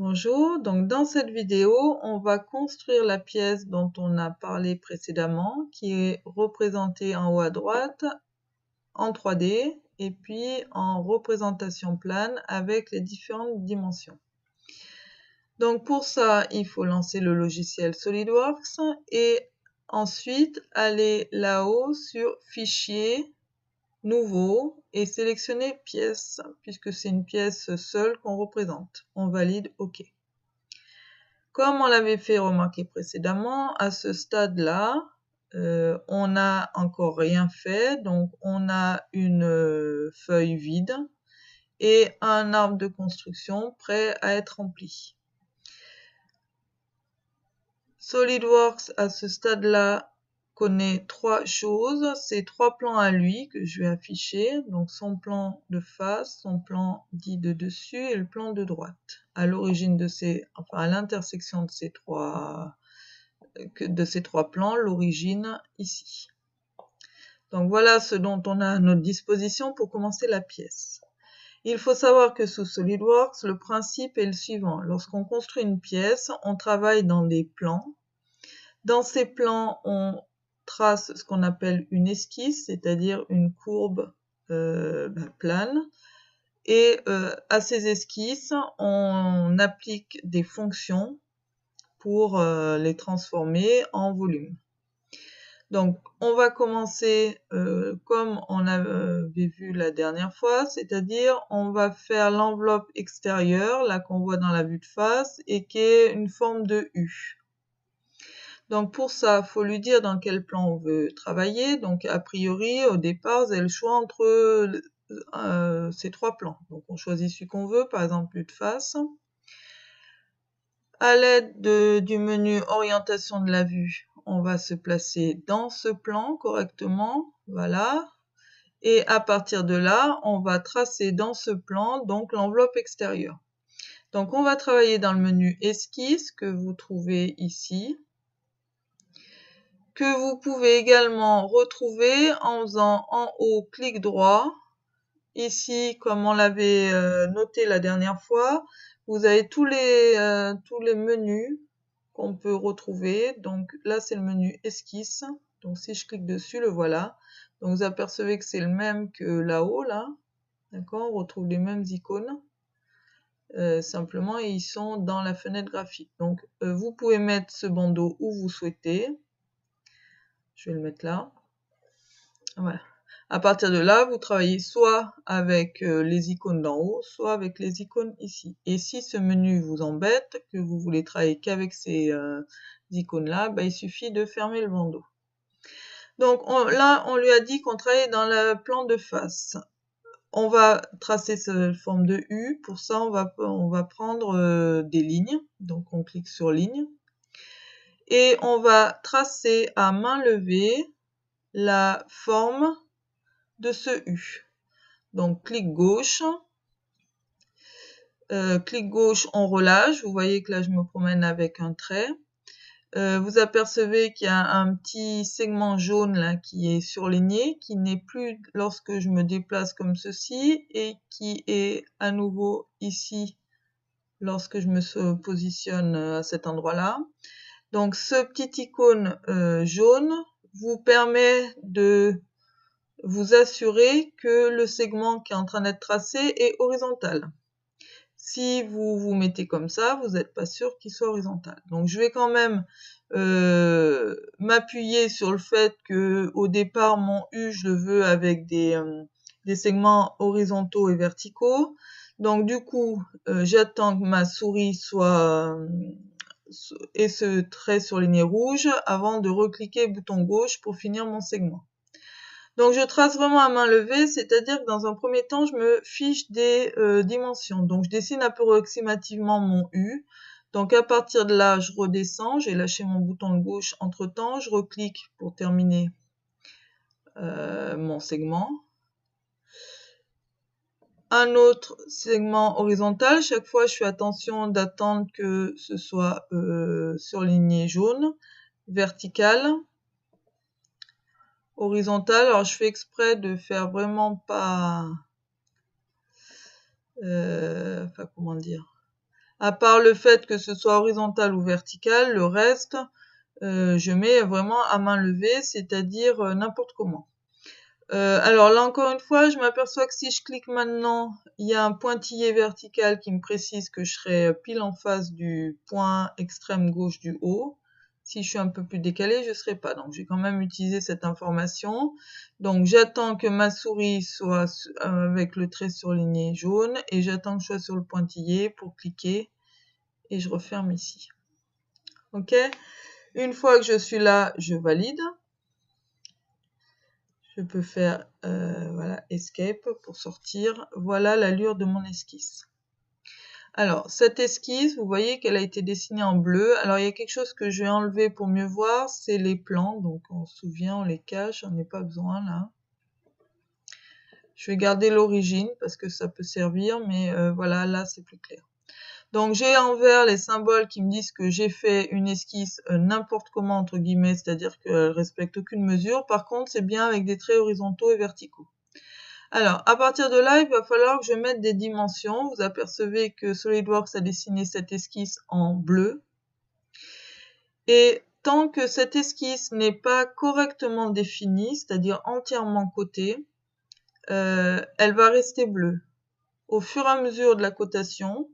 Bonjour, donc dans cette vidéo, on va construire la pièce dont on a parlé précédemment, qui est représentée en haut à droite en 3D et puis en représentation plane avec les différentes dimensions. Donc pour ça, il faut lancer le logiciel SolidWorks et ensuite aller là-haut sur Fichier, Nouveau et sélectionner Pièce, puisque c'est une pièce seule qu'on représente. On valide OK. Comme on l'avait fait remarquer précédemment, à ce stade-là, on n'a encore rien fait, donc on a une feuille vide et un arbre de construction prêt à être rempli. SolidWorks, à ce stade-là, connaît trois choses. C'est trois plans à lui que je vais afficher, donc son plan de face, son plan dit de dessus et le plan de droite. À l'origine de à l'intersection de ces trois plans, l'origine ici. Donc voilà ce dont on a à notre disposition pour commencer la pièce. Il faut savoir que sous SolidWorks, le principe est le suivant. Lorsqu'on construit une pièce, on travaille dans des plans. Dans ces plans, on trace ce qu'on appelle une esquisse, c'est-à-dire une courbe plane. Et à ces esquisses, on applique des fonctions pour les transformer en volume. Donc, on va commencer comme on avait vu la dernière fois, c'est-à-dire on va faire l'enveloppe extérieure, là qu'on voit dans la vue de face, et qui est une forme de U. Donc pour ça, il faut lui dire dans quel plan on veut travailler. Donc a priori, au départ, vous avez le choix entre ces trois plans. Donc on choisit celui qu'on veut, par exemple vue de face. À l'aide du menu orientation de la vue, on va se placer dans ce plan correctement, voilà. Et à partir de là, on va tracer dans ce plan donc l'enveloppe extérieure. Donc on va travailler dans le menu esquisse que vous trouvez ici, que vous pouvez également retrouver en faisant en haut clic droit. Ici, comme on l'avait noté la dernière fois, vous avez tous les menus qu'on peut retrouver. Donc là, c'est le menu esquisse. Donc si je clique dessus, le voilà. Donc vous apercevez que c'est le même que là-haut, là. D'accord, on retrouve les mêmes icônes. Simplement, et ils sont dans la fenêtre graphique. Donc vous pouvez mettre ce bandeau où vous souhaitez. Je vais le mettre là. Voilà. À partir de là, vous travaillez soit avec les icônes d'en haut, soit avec les icônes ici. Et si ce menu vous embête, que vous voulez travailler qu'avec ces icônes-là, il suffit de fermer le bandeau. Donc là, on lui a dit qu'on travaillait dans le plan de face. On va tracer cette forme de U. Pour ça, on va prendre des lignes. Donc on clique sur ligne. Et on va tracer à main levée la forme de ce U. Donc clic gauche, on relâche. Vous voyez que là je me promène avec un trait. Vous apercevez qu'il y a un petit segment jaune là qui est surligné, qui n'est plus lorsque je me déplace comme ceci et qui est à nouveau ici lorsque je me positionne à cet endroit-là. Donc ce petit icône jaune vous permet de vous assurer que le segment qui est en train d'être tracé est horizontal. Si vous vous mettez comme ça, vous n'êtes pas sûr qu'il soit horizontal. Donc je vais quand même m'appuyer sur le fait que au départ mon U je le veux avec des segments horizontaux et verticaux. Donc du coup j'attends que ma souris soit et ce trait surligné rouge avant de recliquer bouton gauche pour finir mon segment. Donc je trace vraiment à main levée, c'est-à-dire que dans un premier temps, je me fiche des dimensions. Donc je dessine approximativement mon U. Donc à partir de là, je redescends, j'ai lâché mon bouton de gauche entre-temps, je reclique pour terminer mon segment. Un autre segment horizontal, chaque fois je fais attention d'attendre que ce soit surligné jaune, vertical. Horizontal, alors je fais exprès de faire vraiment pas, comment dire, À part le fait que ce soit horizontal ou vertical, le reste, je mets vraiment à main levée, c'est-à-dire n'importe comment. Alors là encore une fois, je m'aperçois que si je clique maintenant, il y a un pointillé vertical qui me précise que je serai pile en face du point extrême gauche du haut. Si je suis un peu plus décalé, je ne serai pas. Donc j'ai quand même utilisé cette information. Donc j'attends que ma souris soit avec le trait surligné jaune et j'attends que je sois sur le pointillé pour cliquer et je referme ici. Ok? Une fois que je suis là, je valide. Je peux faire voilà, Escape pour sortir. Voilà l'allure de mon esquisse. Alors, cette esquisse, vous voyez qu'elle a été dessinée en bleu. Alors, il y a quelque chose que je vais enlever pour mieux voir, c'est les plans. Donc, on se souvient, on les cache, on n'a pas besoin là. Je vais garder l'origine parce que ça peut servir, mais voilà, là, c'est plus clair. Donc j'ai en vert les symboles qui me disent que j'ai fait une esquisse n'importe comment entre guillemets, c'est-à-dire qu'elle respecte aucune mesure. Par contre, c'est bien avec des traits horizontaux et verticaux. Alors, à partir de là, il va falloir que je mette des dimensions. Vous apercevez que SolidWorks a dessiné cette esquisse en bleu. Et tant que cette esquisse n'est pas correctement définie, c'est-à-dire entièrement cotée, elle va rester bleue. Au fur et à mesure de la cotation,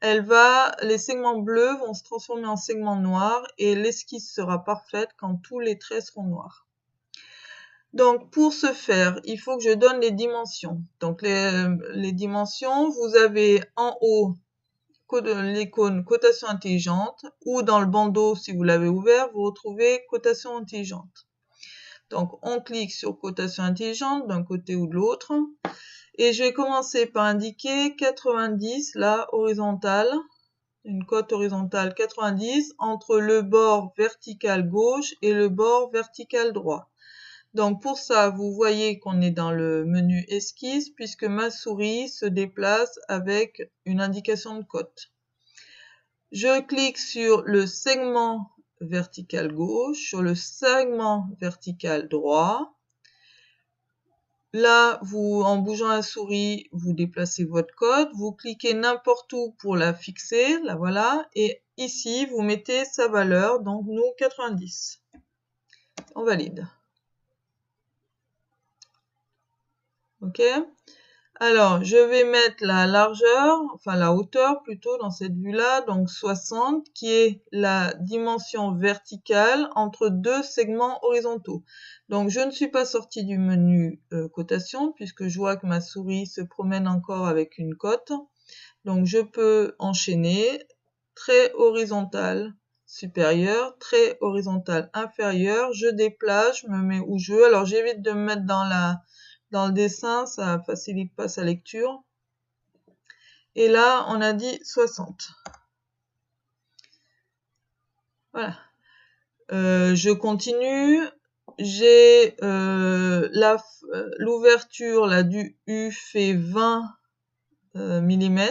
les segments bleus vont se transformer en segments noirs et l'esquisse sera parfaite quand tous les traits seront noirs. Donc pour ce faire, il faut que je donne les dimensions. Donc les dimensions, vous avez en haut l'icône cotation intelligente ou dans le bandeau, si vous l'avez ouvert, vous retrouvez cotation intelligente. Donc on clique sur cotation intelligente d'un côté ou de l'autre. Et je vais commencer par indiquer 90, là, horizontale. Une cote horizontale 90 entre le bord vertical gauche et le bord vertical droit. Donc pour ça, vous voyez qu'on est dans le menu esquisse puisque ma souris se déplace avec une indication de cote. Je clique sur le segment vertical gauche, sur le segment vertical droit. Là, en bougeant la souris, vous déplacez votre cote, vous cliquez n'importe où pour la fixer, la voilà, et ici, vous mettez sa valeur, donc nous, 90. On valide. Ok. Alors, je vais mettre la largeur, enfin la hauteur plutôt dans cette vue-là, donc 60, qui est la dimension verticale entre deux segments horizontaux. Donc, je ne suis pas sortie du menu cotation puisque je vois que ma souris se promène encore avec une cote. Donc, je peux enchaîner trait horizontal supérieur, trait horizontal inférieur. Je déplace, je me mets où je veux. Alors, j'évite de me mettre dans le dessin, ça facilite pas sa lecture. Et là, on a dit 60. Voilà. Je continue. J'ai l'ouverture là du U fait 20 mm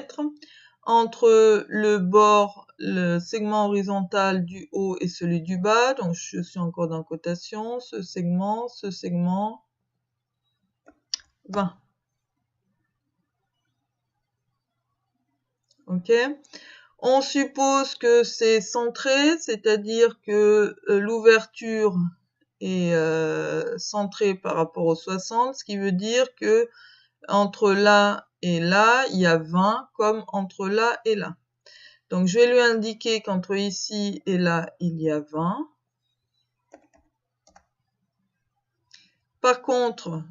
entre le segment horizontal du haut et celui du bas. Donc je suis encore dans cotation. Ce segment, 20. Ok. On suppose que c'est centré, c'est-à-dire que l'ouverture est centrée par rapport au 60, ce qui veut dire que entre là et là, il y a 20, comme entre là et là. Donc je vais lui indiquer qu'entre ici et là, il y a 20. Par contre,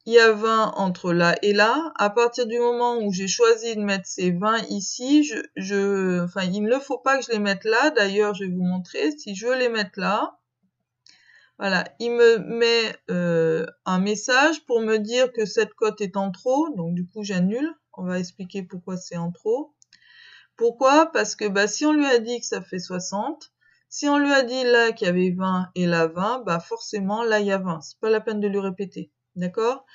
il y a 20 entre là et là. À partir du moment où j'ai choisi de mettre ces 20 ici, enfin, il ne faut pas que je les mette là. D'ailleurs, je vais vous montrer. Si je veux les mettre là, voilà, il me met un message pour me dire que cette cote est en trop. Donc, du coup, j'annule. On va expliquer pourquoi c'est en trop. Pourquoi? Parce que si on lui a dit que ça fait 60, si on lui a dit là qu'il y avait 20 et là 20, forcément, là, il y a 20. C'est pas la peine de lui répéter. D'accord?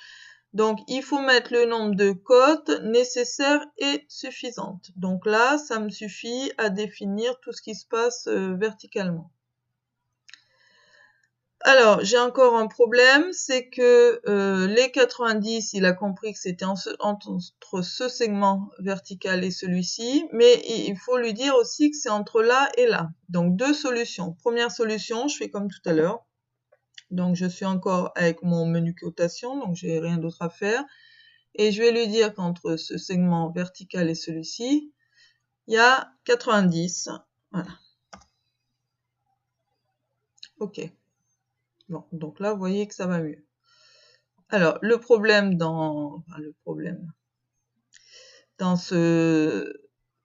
Donc, il faut mettre le nombre de cotes nécessaires et suffisantes. Donc là, ça me suffit à définir tout ce qui se passe verticalement. Alors, j'ai encore un problème, c'est que les 90, il a compris que c'était entre ce segment vertical et celui-ci, mais il faut lui dire aussi que c'est entre là et là. Donc, deux solutions. Première solution, je fais comme tout à l'heure. Donc, je suis encore avec mon menu cotation, donc j'ai rien d'autre à faire. Et je vais lui dire qu'entre ce segment vertical et celui-ci, il y a 90. Voilà. OK. Bon, donc là, vous voyez que ça va mieux. Alors, le problème dans ce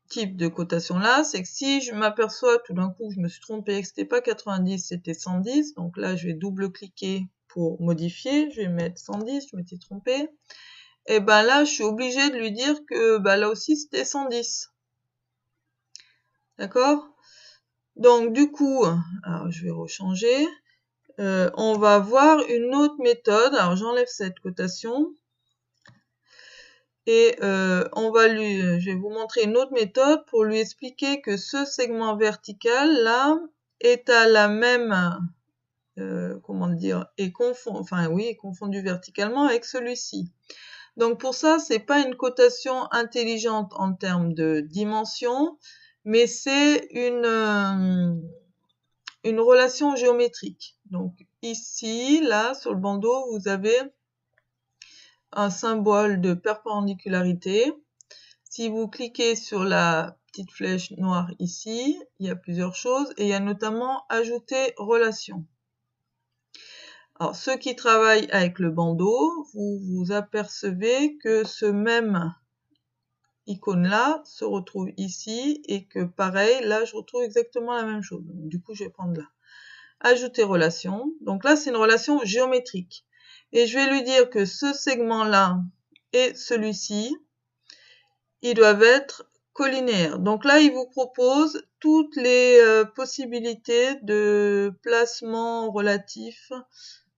type de cotation-là, c'est que si je m'aperçois tout d'un coup que je me suis trompée, que c'était pas 90, c'était 110, donc là, je vais double-cliquer pour modifier, je vais mettre 110, je m'étais trompée, et ben là, je suis obligée de lui dire que là aussi, c'était 110. D'accord? Donc, du coup, alors je vais rechanger. On va voir une autre méthode. Alors, j'enlève cette cotation. Et je vais vous montrer une autre méthode pour lui expliquer que ce segment vertical là est à la même, comment dire, est confondu verticalement avec celui-ci. Donc pour ça, c'est pas une cotation intelligente en termes de dimension, mais c'est une relation géométrique. Donc ici, là, sur le bandeau, vous avez un symbole de perpendicularité. Si vous cliquez sur la petite flèche noire ici, il y a plusieurs choses et il y a notamment ajouter relation. Alors ceux qui travaillent avec le bandeau, vous vous apercevez que ce même icône là se retrouve ici et que pareil, là je retrouve exactement la même chose. Donc, du coup, je vais prendre là. Ajouter relation. Donc là, c'est une relation géométrique. Et je vais lui dire que ce segment-là et celui-ci, ils doivent être collinaires. Donc là, il vous propose toutes les possibilités de placement relatif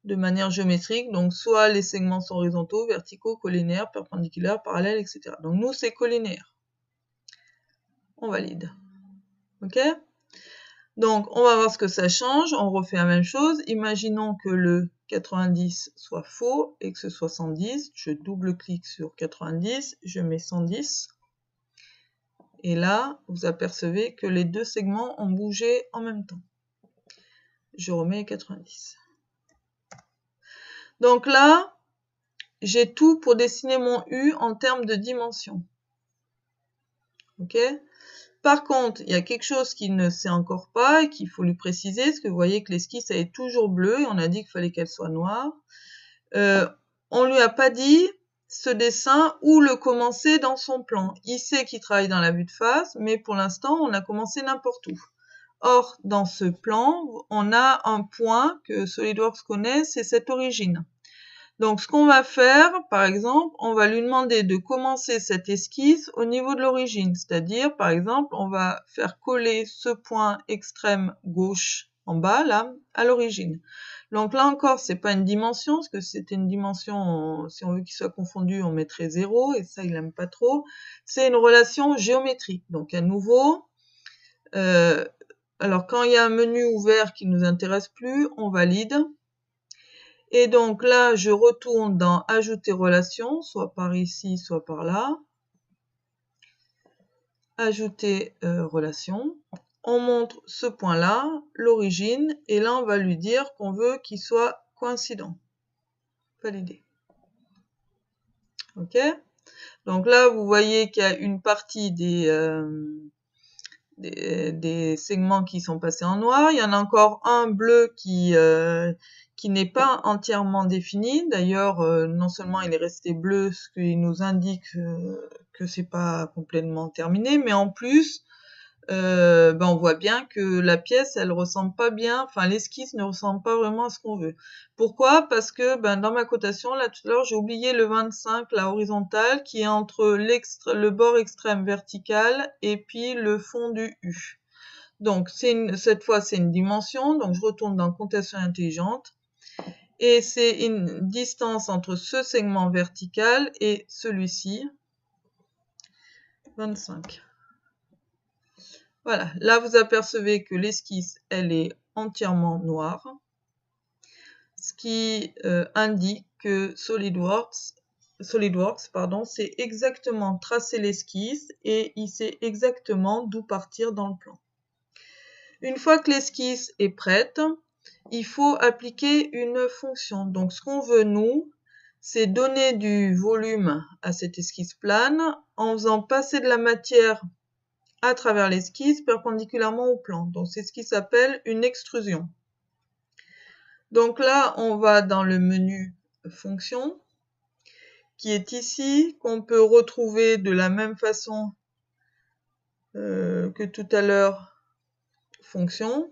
de manière géométrique. Donc soit les segments sont horizontaux, verticaux, collinaires, perpendiculaires, parallèles, etc. Donc nous, c'est collinaire. On valide. OK? Donc, on va voir ce que ça change. On refait la même chose. Imaginons que le 90 soit faux et que ce soit 110. Je double-clique sur 90, je mets 110. Et là, vous apercevez que les deux segments ont bougé en même temps. Je remets 90. Donc là, j'ai tout pour dessiner mon U en termes de dimension. OK? Par contre, il y a quelque chose qui ne sait encore pas et qu'il faut lui préciser, parce que vous voyez que l'esquisse elle est toujours bleue et on a dit qu'il fallait qu'elle soit noire. On lui a pas dit ce dessin où le commencer dans son plan. Il sait qu'il travaille dans la vue de face, mais pour l'instant, on a commencé n'importe où. Or, dans ce plan, on a un point que SolidWorks connaît, c'est cette origine. Donc, ce qu'on va faire, par exemple, on va lui demander de commencer cette esquisse au niveau de l'origine. C'est-à-dire, par exemple, on va faire coller ce point extrême gauche en bas, là, à l'origine. Donc là encore, c'est pas une dimension, parce que si c'était une dimension, si on veut qu'il soit confondu, on mettrait 0, et ça, il aime pas trop. C'est une relation géométrique. Donc à nouveau, alors quand il y a un menu ouvert qui nous intéresse plus, on valide. Et donc là, je retourne dans ajouter relation, soit par ici, soit par là. Ajouter relation. On montre ce point-là, l'origine, et là, on va lui dire qu'on veut qu'il soit coïncident. Validé. OK? Donc là, vous voyez qu'il y a une partie des segments qui sont passés en noir. Il y en a encore un bleu qui n'est pas entièrement défini. D'ailleurs, non seulement il est resté bleu, ce qui nous indique que c'est pas complètement terminé, mais en plus, on voit bien que la pièce, elle ressemble pas bien, enfin l'esquisse ne ressemble pas vraiment à ce qu'on veut. Pourquoi? Parce que dans ma cotation, là tout à l'heure, j'ai oublié le 25, la horizontale, qui est entre le bord extrême vertical et puis le fond du U. Donc cette fois, c'est une dimension, donc je retourne dans cotation intelligente. Et c'est une distance entre ce segment vertical et celui-ci, 25. Voilà, là vous apercevez que l'esquisse, elle est entièrement noire. ce qui indique que SolidWorks, c'est exactement tracer l'esquisse et il sait exactement d'où partir dans le plan. Une fois que l'esquisse est prête, il faut appliquer une fonction. Donc ce qu'on veut nous, c'est donner du volume à cette esquisse plane en faisant passer de la matière à travers l'esquisse perpendiculairement au plan. Donc c'est ce qui s'appelle une extrusion. Donc là, on va dans le menu fonction, qui est ici, qu'on peut retrouver de la même façon que tout à l'heure, fonction.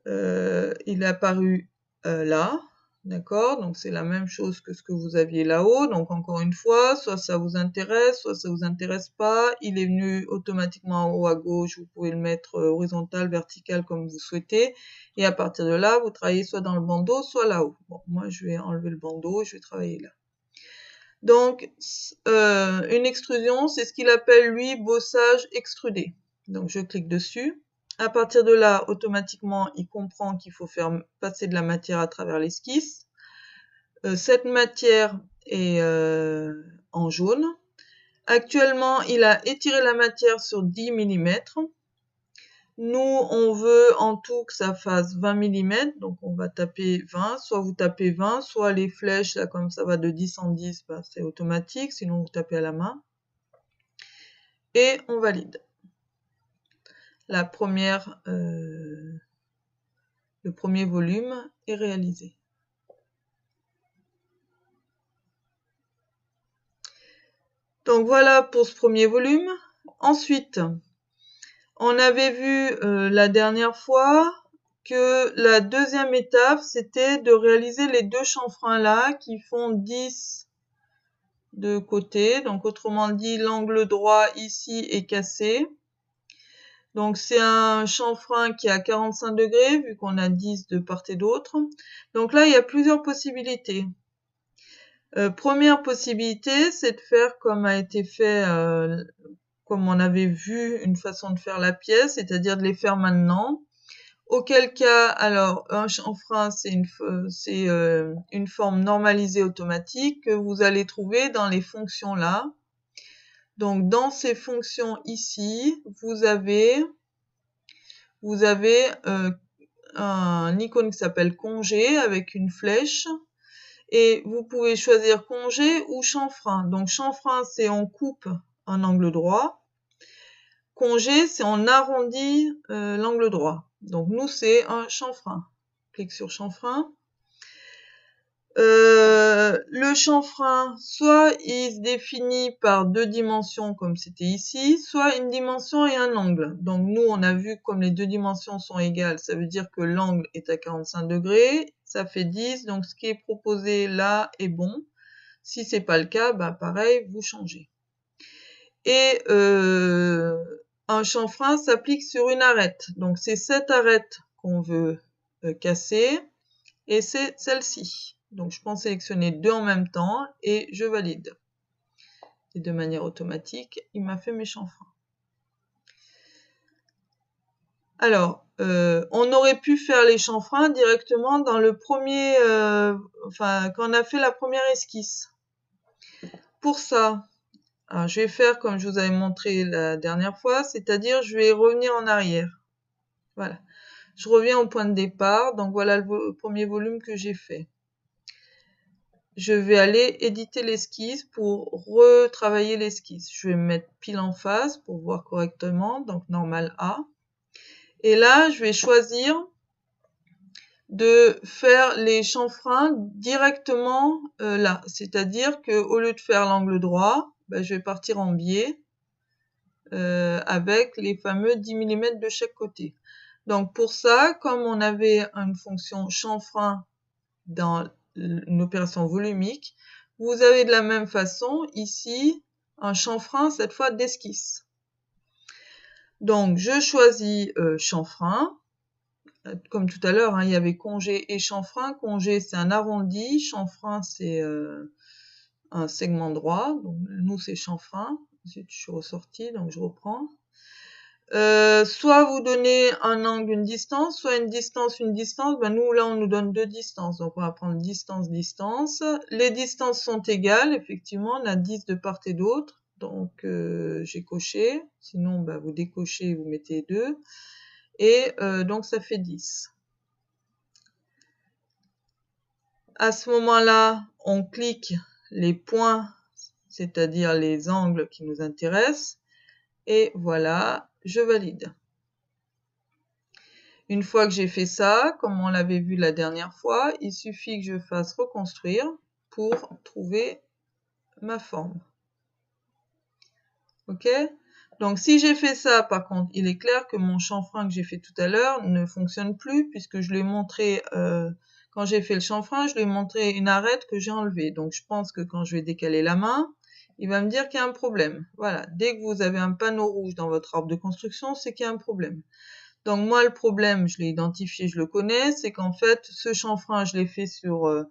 Il est apparu là, d'accord? Donc c'est la même chose que ce que vous aviez là-haut. Donc encore une fois, soit ça vous intéresse, soit ça vous intéresse pas. Il est venu automatiquement en haut à gauche. Vous pouvez le mettre horizontal, vertical comme vous souhaitez. Et à partir de là, vous travaillez soit dans le bandeau, soit là-haut. Bon, moi je vais enlever le bandeau et je vais travailler là. Donc une extrusion, c'est ce qu'il appelle lui bossage extrudé. Donc je clique dessus. À partir de là, automatiquement, il comprend qu'il faut faire passer de la matière à travers l'esquisse. Cette matière est en jaune. Actuellement, il a étiré la matière sur 10 mm. Nous, on veut en tout que ça fasse 20 mm, donc on va taper 20. Soit vous tapez 20, soit les flèches, là, comme ça va de 10 en 10, bah, c'est automatique, sinon vous tapez à la main. Et on valide. Le premier volume est réalisé. Donc voilà pour ce premier volume. Ensuite, on avait vu la dernière fois que la deuxième étape, c'était de réaliser les deux chanfreins là qui font 10 de côté. Donc autrement dit, l'angle droit ici est cassé. Donc c'est un chanfrein qui est à 45 degrés vu qu'on a 10 de part et d'autre. Donc là, il y a plusieurs possibilités. Première possibilité, c'est de faire comme a été fait, comme on avait vu une façon de faire la pièce, c'est-à-dire de les faire maintenant. Auquel cas, alors un chanfrein, c'est une forme normalisée automatique que vous allez trouver dans les fonctions là. Donc dans ces fonctions ici, vous avez un icône qui s'appelle congé avec une flèche. Et vous pouvez choisir congé ou chanfrein. Donc chanfrein, c'est on coupe un angle droit. Congé, c'est on arrondit l'angle droit. Donc nous, c'est un chanfrein. Clique sur chanfrein. Le chanfrein, soit il se définit par deux dimensions comme c'était ici, soit une dimension et un angle. Donc nous, on a vu comme les deux dimensions sont égales, ça veut dire que l'angle est à 45 degrés, ça fait 10, donc ce qui est proposé là est bon. Si c'est pas le cas, bah pareil, vous changez. Et un chanfrein s'applique sur une arête. Donc c'est cette arête qu'on veut casser, et c'est celle-ci. Donc je peux en sélectionner deux en même temps et je valide. Et de manière automatique, il m'a fait mes chanfreins. Alors, on aurait pu faire les chanfreins directement dans le premier, quand on a fait la première esquisse. Pour ça, alors je vais faire comme je vous avais montré la dernière fois, c'est-à-dire je vais revenir en arrière. Voilà. Je reviens au point de départ, donc voilà le premier volume que j'ai fait. Je vais aller éditer l'esquisse pour retravailler l'esquisse. Je vais me mettre pile en face pour voir correctement, donc normal A. Et là, je vais choisir de faire les chanfreins directement là. C'est-à-dire que au lieu de faire l'angle droit, ben, je vais partir en biais avec les fameux 10 mm de chaque côté. Donc pour ça, comme on avait une fonction chanfrein dans une opération volumique, vous avez de la même façon ici un chanfrein, cette fois d'esquisse. Donc je choisis chanfrein. Comme tout à l'heure, hein, il y avait congé et chanfrein. Congé, c'est un arrondi. Chanfrein, c'est un segment droit. Donc nous, c'est chanfrein. Ensuite, je suis ressortie, donc je reprends. Soit vous donnez un angle, une distance, soit une distance, une distance. Ben nous, là, on nous donne deux distances. Donc, on va prendre distance, distance. Les distances sont égales, effectivement. On a 10 de part et d'autre. Donc, j'ai coché. Sinon, ben, vous décochez, vous mettez 2. Et donc, ça fait 10. À ce moment-là, on clique les points, c'est-à-dire les angles qui nous intéressent. Et voilà, je valide. Une fois que j'ai fait ça, comme on l'avait vu la dernière fois, il suffit que je fasse reconstruire pour trouver ma forme. Ok? Donc si j'ai fait ça, par contre, il est clair que mon chanfrein que j'ai fait tout à l'heure ne fonctionne plus puisque je lui ai montré, quand j'ai fait le chanfrein, je lui ai montré une arête que j'ai enlevée. Donc je pense que quand je vais décaler la main, il va me dire qu'il y a un problème. Voilà, dès que vous avez un panneau rouge dans votre arbre de construction, c'est qu'il y a un problème. Donc moi, le problème, je l'ai identifié, je le connais, c'est qu'en fait, ce chanfrein, je l'ai fait sur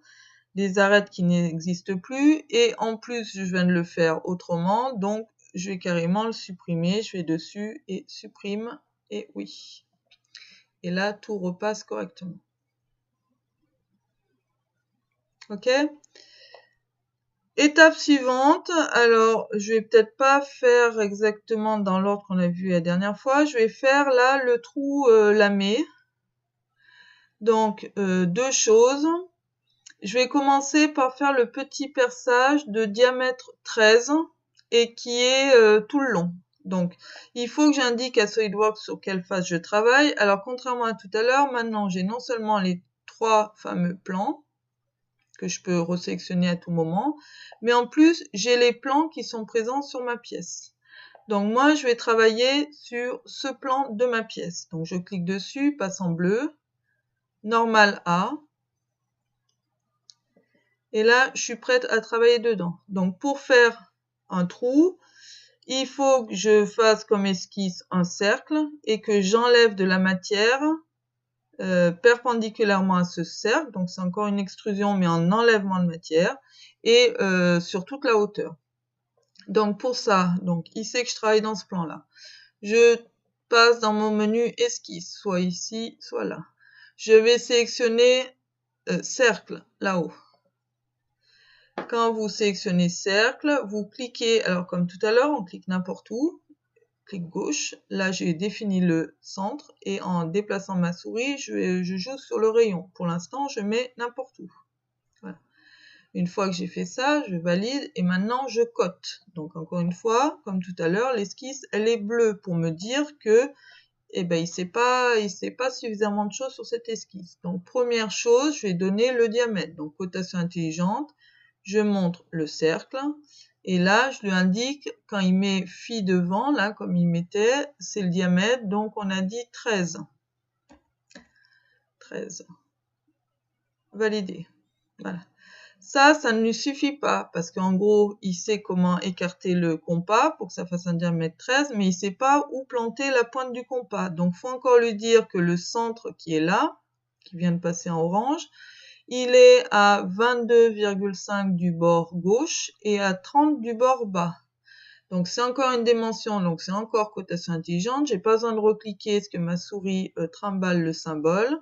des arêtes qui n'existent plus, et en plus, je viens de le faire autrement, donc je vais carrément le supprimer, je vais dessus et supprime, et oui. Et là, tout repasse correctement. Ok? Étape suivante, alors je vais peut-être pas faire exactement dans l'ordre qu'on a vu la dernière fois, je vais faire là le trou lamé. Donc, deux choses. Je vais commencer par faire le petit perçage de diamètre 13 et qui est tout le long. Donc, il faut que j'indique à SolidWorks sur quelle face je travaille. Alors, contrairement à tout à l'heure, maintenant, j'ai non seulement les trois fameux plans que je peux resélectionner à tout moment, mais en plus, j'ai les plans qui sont présents sur ma pièce. Donc, moi, je vais travailler sur ce plan de ma pièce. Donc, je clique dessus, passe en bleu, normal A. Et là, je suis prête à travailler dedans. Donc, pour faire un trou, il faut que je fasse comme esquisse un cercle et que j'enlève de la matière perpendiculairement à ce cercle. Donc, c'est encore une extrusion, mais en enlèvement de matière et sur toute la hauteur. Donc, pour ça, donc, il sait que je travaille dans ce plan-là. Je passe dans mon menu esquisse, soit ici, soit là. Je vais sélectionner cercle, là-haut. Quand vous sélectionnez cercle, vous cliquez, alors comme tout à l'heure, on clique n'importe où, clic gauche. Là, j'ai défini le centre et en déplaçant ma souris, je joue sur le rayon. Pour l'instant, je mets n'importe où. Voilà. Une fois que j'ai fait ça, je valide et maintenant je cote. Donc encore une fois, comme tout à l'heure, l'esquisse, elle est bleue pour me dire que eh ben, il sait pas suffisamment de choses sur cette esquisse. Donc première chose, je vais donner le diamètre. Donc cotation intelligente. Je montre le cercle, et là, je lui indique, quand il met phi devant, là, comme il mettait, c'est le diamètre, donc on a dit 13. 13. Validé. Voilà. Ça ne lui suffit pas, parce qu'en gros, il sait comment écarter le compas pour que ça fasse un diamètre 13, mais il sait pas où planter la pointe du compas. Donc, faut encore lui dire que le centre qui est là, qui vient de passer en orange, il est à 22,5 du bord gauche et à 30 du bord bas. Donc c'est encore une dimension, donc c'est encore cotation intelligente. J'ai pas besoin de recliquer parce que ma souris trimballe le symbole.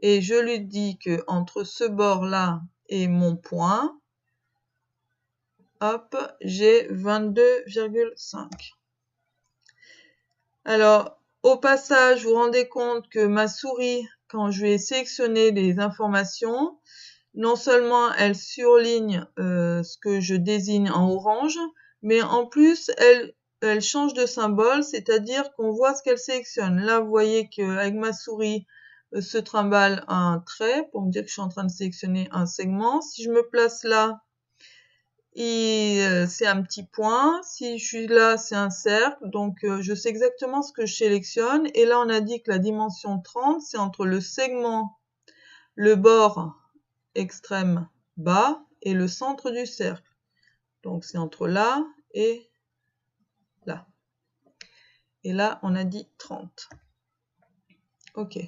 Et je lui dis que entre ce bord-là et mon point, hop, j'ai 22,5. Alors, au passage, vous vous rendez compte que ma souris, quand je vais sélectionner les informations, non seulement elle surligne ce que je désigne en orange, mais en plus elle change de symbole, c'est-à-dire qu'on voit ce qu'elle sélectionne. Là, vous voyez qu'avec ma souris se trimballe un trait pour me dire que je suis en train de sélectionner un segment. Si je me place là, c'est un petit point. Si je suis là, c'est un cercle. Donc, je sais exactement ce que je sélectionne. Et là, on a dit que la dimension 30, c'est entre le segment, le bord extrême bas et le centre du cercle. Donc, c'est entre là et là. Et là, on a dit 30. OK.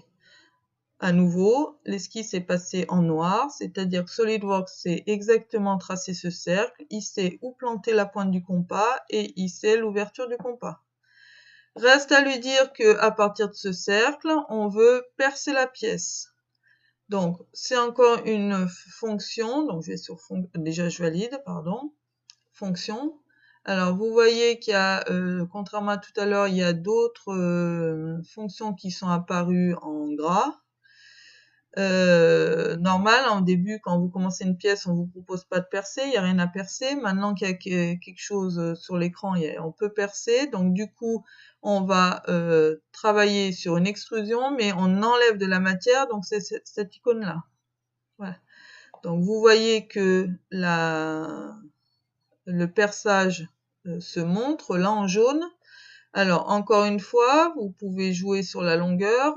À nouveau, l'esquisse est passée en noir, c'est-à-dire que SolidWorks sait exactement tracer ce cercle, il sait où planter la pointe du compas et il sait l'ouverture du compas. Reste à lui dire que à partir de ce cercle, on veut percer la pièce. Donc, c'est encore une fonction. Donc, je vais sur déjà je valide, pardon. Fonction. Alors, vous voyez qu'il y a, contrairement à tout à l'heure, il y a d'autres fonctions qui sont apparues en gras. Normal, en début, quand vous commencez une pièce, on vous propose pas de percer, il n'y a rien à percer. Maintenant qu'il y a quelque chose sur l'écran, on peut percer. Donc du coup, on va travailler sur une extrusion, mais on enlève de la matière, donc c'est cette icône-là. Voilà. Donc vous voyez que le perçage se montre là en jaune. Alors encore une fois, vous pouvez jouer sur la longueur.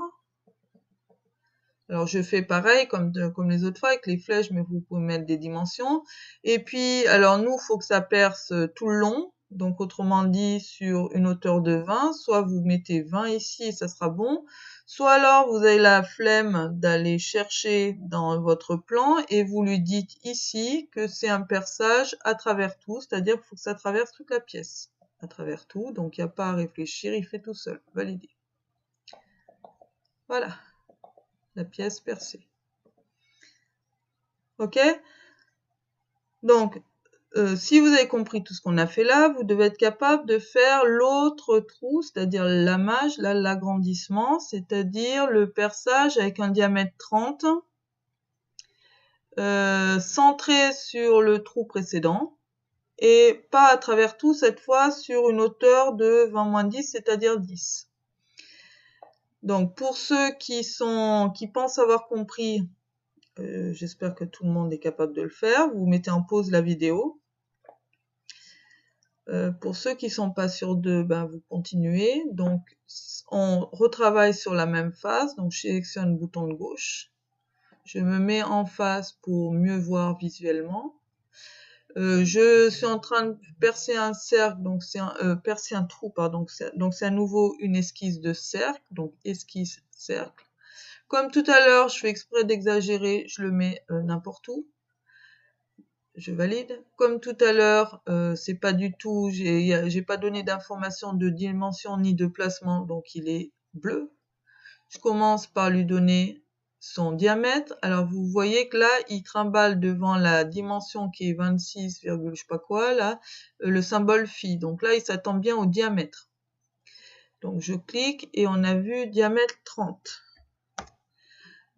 Alors je fais pareil comme les autres fois avec les flèches, mais vous pouvez mettre des dimensions. Et puis, alors nous, faut que ça perce tout le long. Donc autrement dit, sur une hauteur de 20, soit vous mettez 20 ici et ça sera bon. Soit alors vous avez la flemme d'aller chercher dans votre plan et vous lui dites ici que c'est un perçage à travers tout, c'est-à-dire qu'il faut que ça traverse toute la pièce. À travers tout, donc il n'y a pas à réfléchir, il fait tout seul. Validé. Voilà. La pièce percée. Ok? Donc, si vous avez compris tout ce qu'on a fait là, vous devez être capable de faire l'autre trou, c'est-à-dire l'amage, l'agrandissement, c'est-à-dire le perçage avec un diamètre 30, centré sur le trou précédent, et pas à travers tout, cette fois sur une hauteur de 20-10, c'est-à-dire 10. Donc, pour ceux qui pensent avoir compris, j'espère que tout le monde est capable de le faire. Vous mettez en pause la vidéo. Pour ceux qui sont pas sûrs de, ben vous continuez. Donc, on retravaille sur la même face. Donc, je sélectionne le bouton de gauche. Je me mets en face pour mieux voir visuellement. Je suis en train de percer un cercle, donc c'est percer un trou, pardon. Donc, c'est à nouveau une esquisse de cercle. Donc, esquisse cercle. Comme tout à l'heure, je fais exprès d'exagérer, je le mets n'importe où. Je valide. Comme tout à l'heure, c'est pas du tout, j'ai pas donné d'information de dimension ni de placement, donc il est bleu. Je commence par lui donner son diamètre. Alors vous voyez que là, il trimballe devant la dimension qui est 26, je sais pas quoi, là, le symbole phi. Donc là, il s'attend bien au diamètre. Donc je clique et on a vu diamètre 30.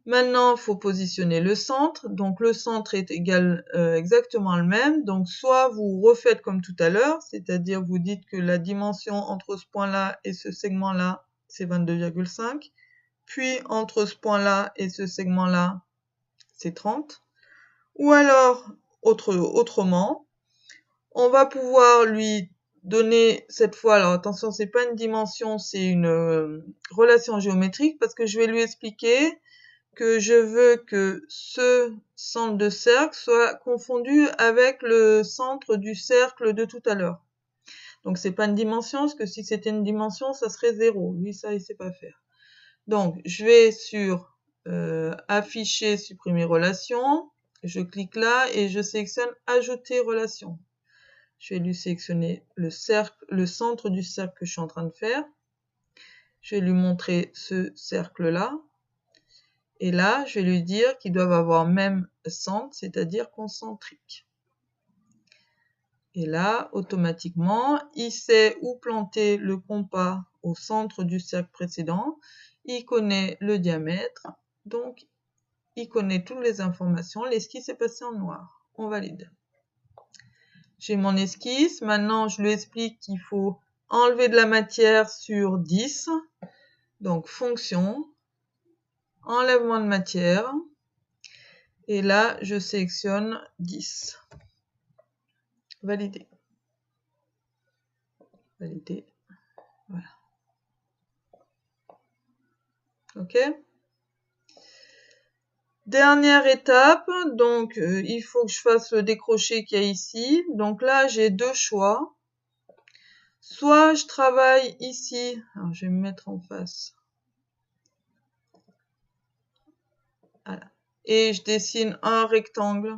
Maintenant, il faut positionner le centre. Donc, le centre est égal exactement le même. Donc, soit vous refaites comme tout à l'heure, c'est-à-dire vous dites que la dimension entre ce point-là et ce segment-là, c'est 22,5. Puis, entre ce point-là et ce segment-là, c'est 30. Ou alors, autrement, on va pouvoir lui donner cette fois, alors attention, c'est pas une dimension, c'est une relation géométrique, parce que je vais lui expliquer que je veux que ce centre de cercle soit confondu avec le centre du cercle de tout à l'heure. Donc c'est pas une dimension, parce que si c'était une dimension, ça serait 0. Lui, ça, il sait pas faire. Donc je vais sur afficher, supprimer relation. Je clique là et je sélectionne ajouter relation. Je vais lui sélectionner le centre du cercle que je suis en train de faire. Je vais lui montrer ce cercle-là. Et là, je vais lui dire qu'ils doivent avoir même centre, c'est-à-dire concentrique. Et là, automatiquement, il sait où planter le compas au centre du cercle précédent. Il connaît le diamètre, donc il connaît toutes les informations. L'esquisse est passée en noir. On valide. J'ai mon esquisse. Maintenant, je lui explique qu'il faut enlever de la matière sur 10. Donc, fonction, enlèvement de matière. Et là, je sélectionne 10. Valider. Valider. Voilà. Ok. Dernière étape, donc il faut que je fasse le décroché qu'il y a ici. Donc là, j'ai deux choix. Soit je travaille ici, alors je vais me mettre en face. Voilà. Et je dessine un rectangle.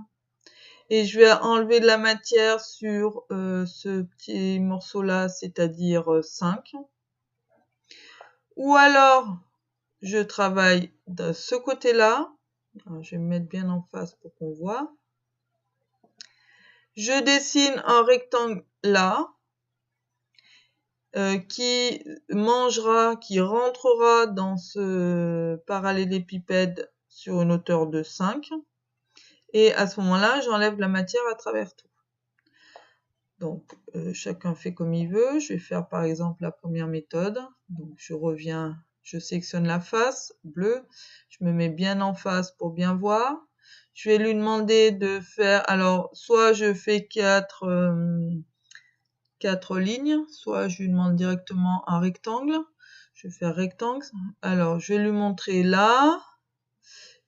Et je vais enlever de la matière sur ce petit morceau-là, c'est-à-dire 5. Ou alors, je travaille de ce côté-là. Je vais me mettre bien en face pour qu'on voit. Je dessine un rectangle là, qui rentrera dans ce parallélépipède sur une hauteur de 5. Et à ce moment-là, j'enlève la matière à travers tout. Donc, chacun fait comme il veut. Je vais faire par exemple la première méthode. Donc, je reviens, je sélectionne la face bleue. Je me mets bien en face pour bien voir. Je vais lui demander de faire, alors, soit je fais 4 lignes, soit je lui demande directement un rectangle. Je vais faire rectangle. Alors, je vais lui montrer là.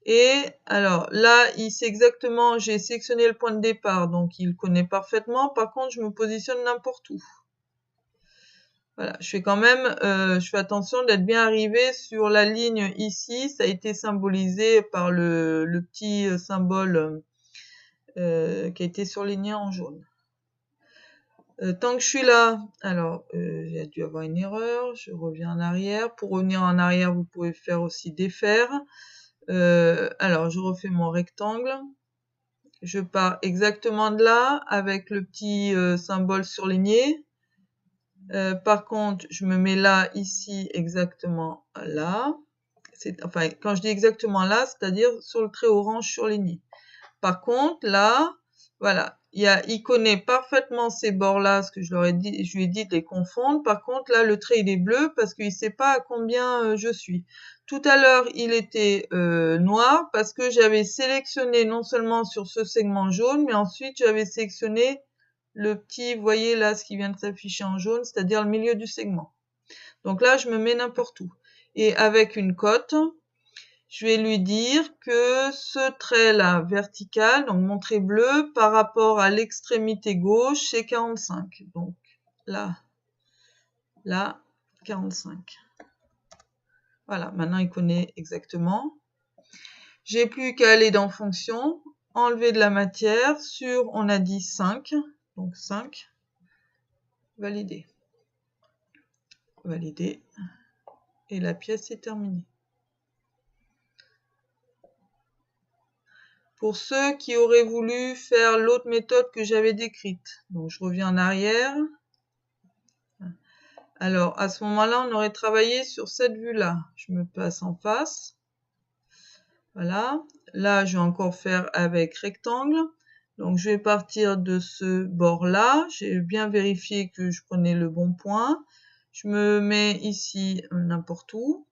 Et alors là, il sait exactement, j'ai sélectionné le point de départ, donc il connaît parfaitement. Par contre, je me positionne n'importe où. Voilà, je fais quand même, je fais attention d'être bien arrivé sur la ligne ici. Ça a été symbolisé par le petit symbole qui a été surligné en jaune. Tant que je suis là, alors il y a dû avoir une erreur. Je reviens en arrière. Pour revenir en arrière, vous pouvez faire aussi défaire. Alors, je refais mon rectangle. Je pars exactement de là avec le petit symbole surligné. Par contre, je me mets là, ici, exactement là. Enfin, quand je dis exactement là, c'est-à-dire sur le trait orange surligné. Par contre, là, voilà, il connaît parfaitement ces bords-là, ce que je lui ai dit de les confondre. Par contre, là, le trait, il est bleu parce qu'il ne sait pas à combien je suis. Tout à l'heure, il était noir parce que j'avais sélectionné non seulement sur ce segment jaune, mais ensuite, j'avais sélectionné le petit, vous voyez là, ce qui vient de s'afficher en jaune, c'est-à-dire le milieu du segment. Donc là, je me mets n'importe où. Et avec une cote, je vais lui dire que ce trait-là vertical, donc mon trait bleu, par rapport à l'extrémité gauche, c'est 45. Donc là, 45. Voilà, maintenant il connaît exactement. J'ai plus qu'à aller dans fonction, enlever de la matière sur, on a dit 5, donc 5, valider. Valider. Et la pièce est terminée. Pour ceux qui auraient voulu faire l'autre méthode que j'avais décrite. Donc, je reviens en arrière. Alors, à ce moment-là, on aurait travaillé sur cette vue-là. Je me passe en face. Voilà. Là, je vais encore faire avec rectangle. Donc, je vais partir de ce bord-là. J'ai bien vérifié que je prenais le bon point. Je me mets ici n'importe où.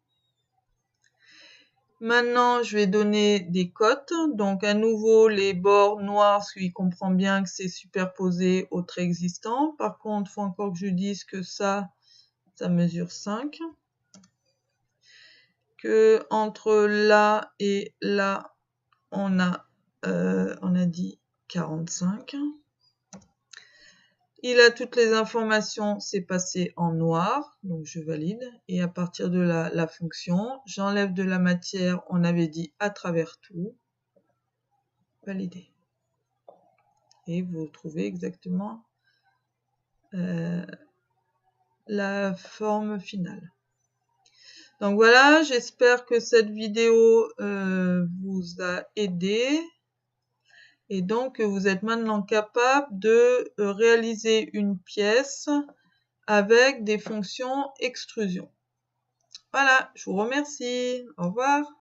Maintenant, je vais donner des cotes. Donc, à nouveau, les bords noirs, parce qu'il comprend bien que c'est superposé au trait existant. Par contre, il faut encore que je dise que ça mesure 5. Que entre là et là, on a dit 45. Il a toutes les informations, c'est passé en noir, donc je valide. Et à partir de là, la fonction, j'enlève de la matière, on avait dit à travers tout, valider. Et vous trouvez exactement la forme finale. Donc voilà, j'espère que cette vidéo vous a aidé. Et donc, vous êtes maintenant capable de réaliser une pièce avec des fonctions extrusion. Voilà, je vous remercie. Au revoir.